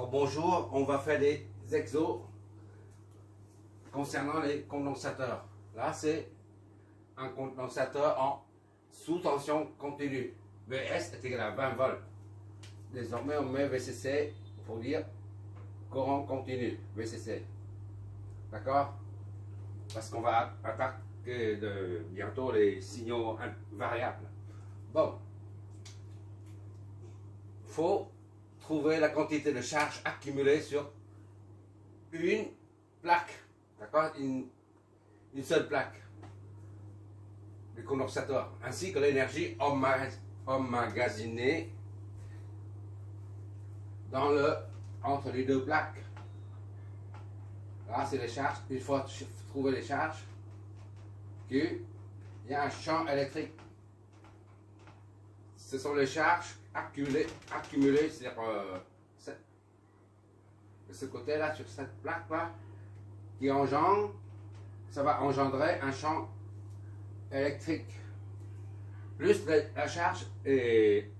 Alors bonjour, on va faire des exos concernant les condensateurs. Là c'est un condensateur en sous tension continue. VS est égal à 20 volts. Désormais on met VCC pour dire courant continu, VCC. D'accord? Parce qu'on va attaquer bientôt les signaux variables. Bon. Faut trouver la quantité de charge accumulée sur une plaque, d'accord, une seule plaque du condensateur, ainsi que l'énergie emmagasinée entre les deux plaques. Là, c'est les charges. Il faut trouver les charges. Il y a un champ électrique. Ce sont les charges accumulées sur de ce côté-là, sur cette plaque-là, qui engendre, ça va engendrer un champ électrique. Plus la charge et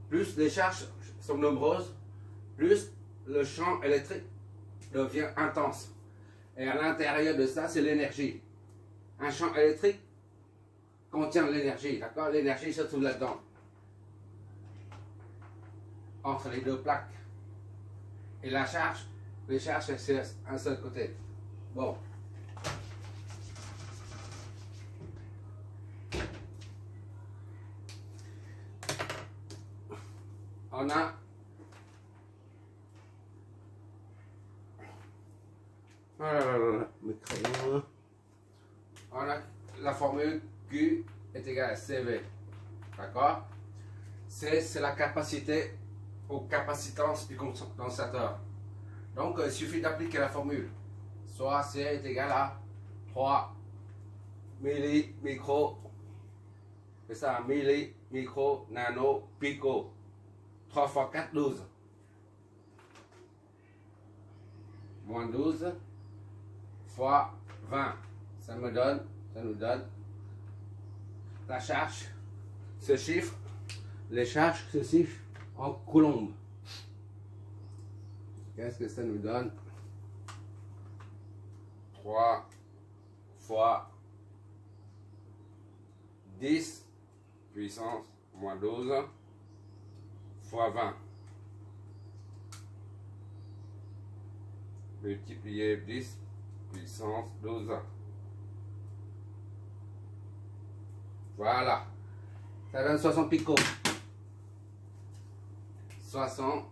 plus les charges sont nombreuses, plus le champ électrique devient intense. Et à l'intérieur de ça, c'est l'énergie. Un champ électrique contient l'énergie, d'accord? L'énergie se trouve là-dedans, entre les deux plaques. Et la charge, les charges, c'est un seul côté. Bon. On a la formule Q est égale à CV. D'accord? C'est la capacité aux capacitances du condensateur. Donc il suffit d'appliquer la formule. Soit C est égal à 3 millimicro, c'est ça, milli, micro, nano, pico. 3 fois 4, 12. Moins 12 fois 20. Ça nous donne la charge, ce chiffre, les charges se chiffrent en coulombes. Qu'est-ce que ça nous donne? 3 fois 10 puissance moins 12 fois 20 multiplié 10 puissance 12. Voilà, ça donne 60 picots. 60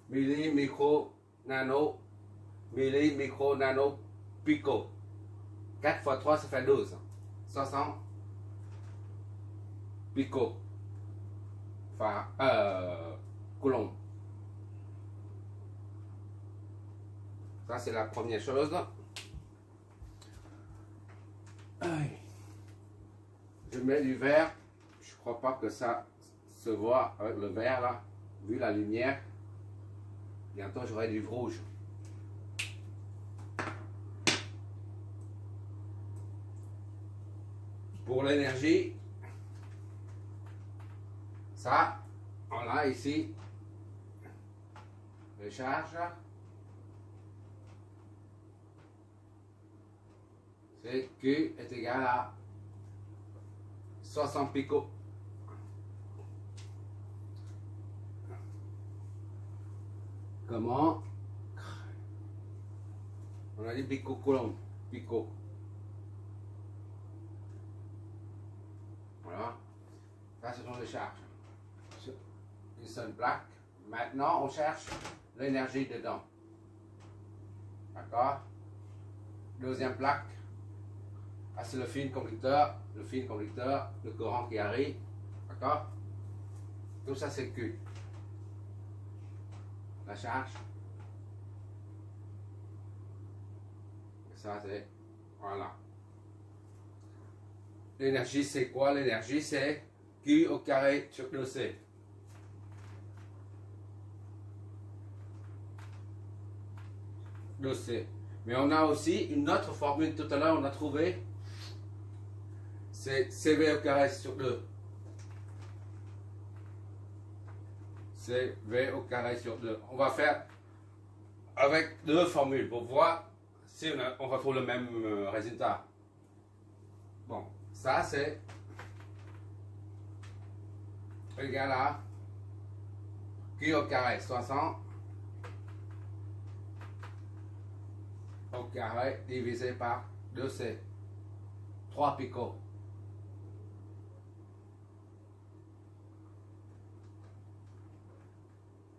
milli, micro, nano, milli, micro, nano, pico. 4 fois 3, ça fait 12. 60 pico. Enfin, coulomb. Ça, c'est la première chose. Je mets du vert. Je crois pas que ça se voit avec le vert là, vu la lumière. Bientôt, j'aurai du rouge. Pour l'énergie, ça, on a ici les charges. C'est Q est égal à 60 picots. Comment? On a dit pico coulomb, pico. Voilà. Ça, ce sont les charges. Une seule plaque. Maintenant, on cherche l'énergie dedans. D'accord? Deuxième plaque. Ah, c'est le fil conducteur, le courant qui arrive. D'accord? Tout ça, c'est Q. La charge. Et ça, c'est... Voilà. L'énergie, c'est quoi? L'énergie, c'est Q au carré sur 2C. Mais on a aussi une autre formule tout à l'heure, on a trouvé, c'est CV au carré sur 2. c'est V au carré sur 2. On va faire avec deux formules pour voir si on retrouve le même résultat. Bon, ça c'est égal à Q au carré 60 au carré divisé par 2C, 3 picots.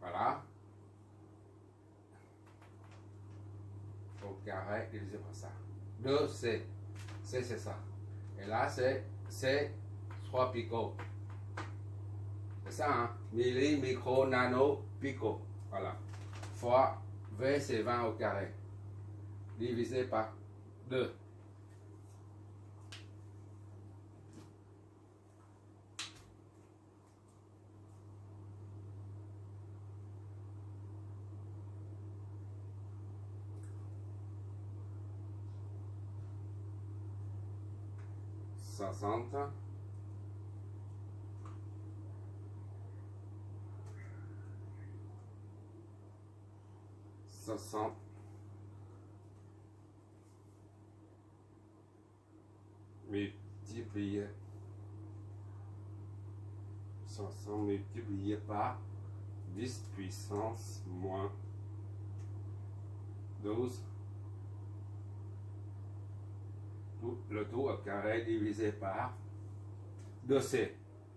Voilà. Au carré divisé par ça. 2C. C c'est ça. Et là c'est C 3 picots. C'est ça, hein? Milli, micro, nano, pico. Voilà. Fois V c'est 20 au carré. Divisé par 2. Soixante. Multiplié 60 multiplié par 10 puissance moins 12, le tout au carré divisé par 2C,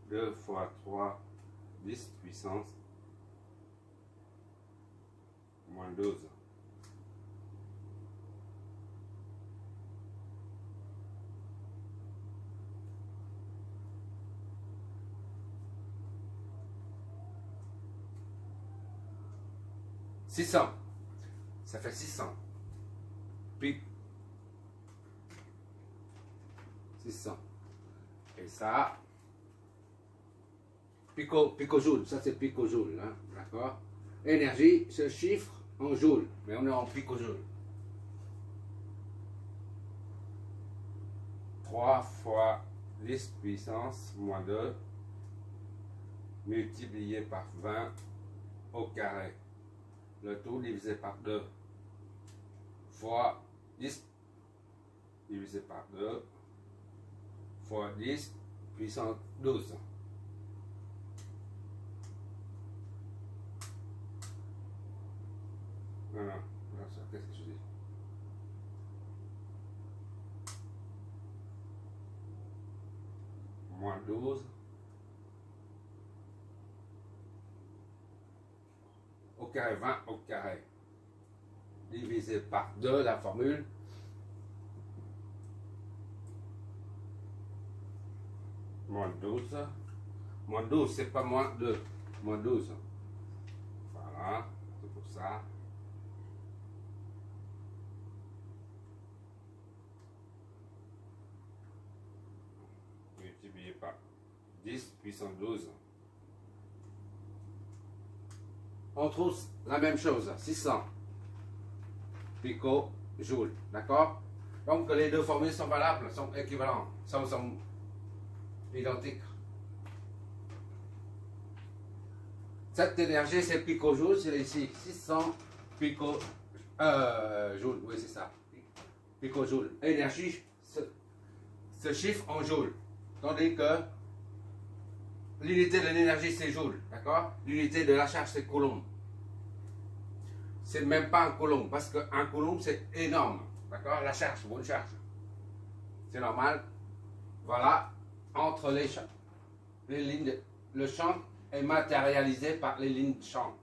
2 fois 3, 10 puissance moins 12. « 600. Ça fait 600. Pic. 600. Et ça, picojoule, ça c'est picojoule, hein, d'accord? Énergie, ce chiffre en joule, mais on est en picojoule. 3 fois 10 puissance moins 2 multiplié par 20 au carré. Le tout divisé par 2 fois 10 divisé par 2 fois 10 puissance 12. Voilà, qu'est-ce que je dis? Moins 12 au carré, 20 au carré divisé par 2, la formule. Moins 12. Moins 12, c'est pas moins 2. Moins 12. Voilà, c'est pour ça. Multiplié par 10 puissance 12. On trouve la même chose, 600 picojoules, d'accord? Donc les deux formules sont valables, sont équivalentes, sont identiques. Cette énergie, c'est picojoules, c'est ici, 600 picojoules, oui c'est ça, picojoules. Énergie, ce chiffre en joules, tandis que l'unité de l'énergie, c'est joule, d'accord? L'unité de la charge, c'est coulomb. C'est même pas un coulomb, parce qu'un coulomb, c'est énorme, d'accord? La charge, bonne charge. C'est normal. Voilà, entre les champs, le champ est matérialisé par les lignes de champ.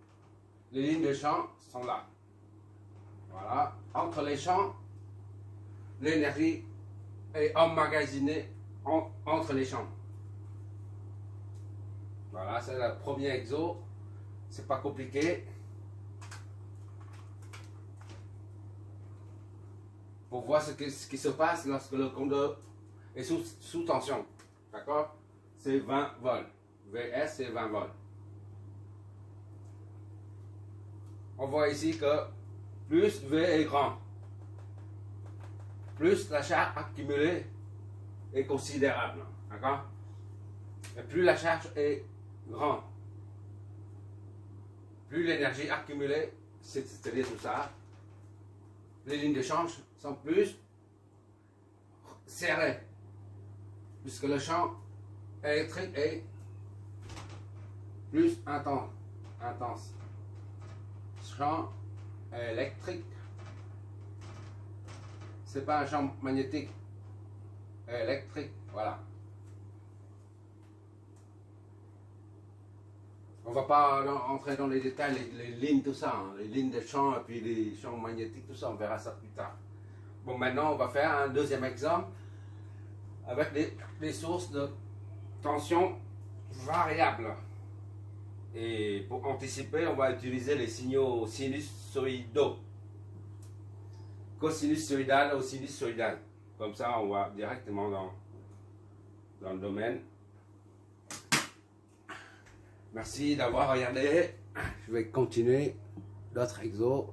Les lignes de champ sont là. Voilà, entre les champs, l'énergie est emmagasinée entre les champs. Voilà, c'est le premier exo. C'est pas compliqué. Pour voir ce qui se passe lorsque le conducteur est sous tension. D'accord? C'est 20 volts. VS, c'est 20 volts. On voit ici que plus V est grand, plus la charge accumulée est considérable. D'accord? Et plus la charge est grande, plus l'énergie accumulée, c'est-à-dire tout ça, les lignes de change sont plus serrées, puisque le champ électrique est plus intense. Champ électrique, c'est pas un champ magnétique, électrique, voilà. On va pas entrer dans les détails, les lignes, tout ça, hein, les lignes de champ et puis les champs magnétiques, tout ça, on verra ça plus tard. Bon, maintenant on va faire un deuxième exemple avec des sources de tension variables. Et pour anticiper, on va utiliser les signaux sinusoïdaux. Cosinusoïdal ou sinusoïdal. Comme ça, on va directement dans le domaine. Merci d'avoir regardé. Je vais continuer d'autres exos.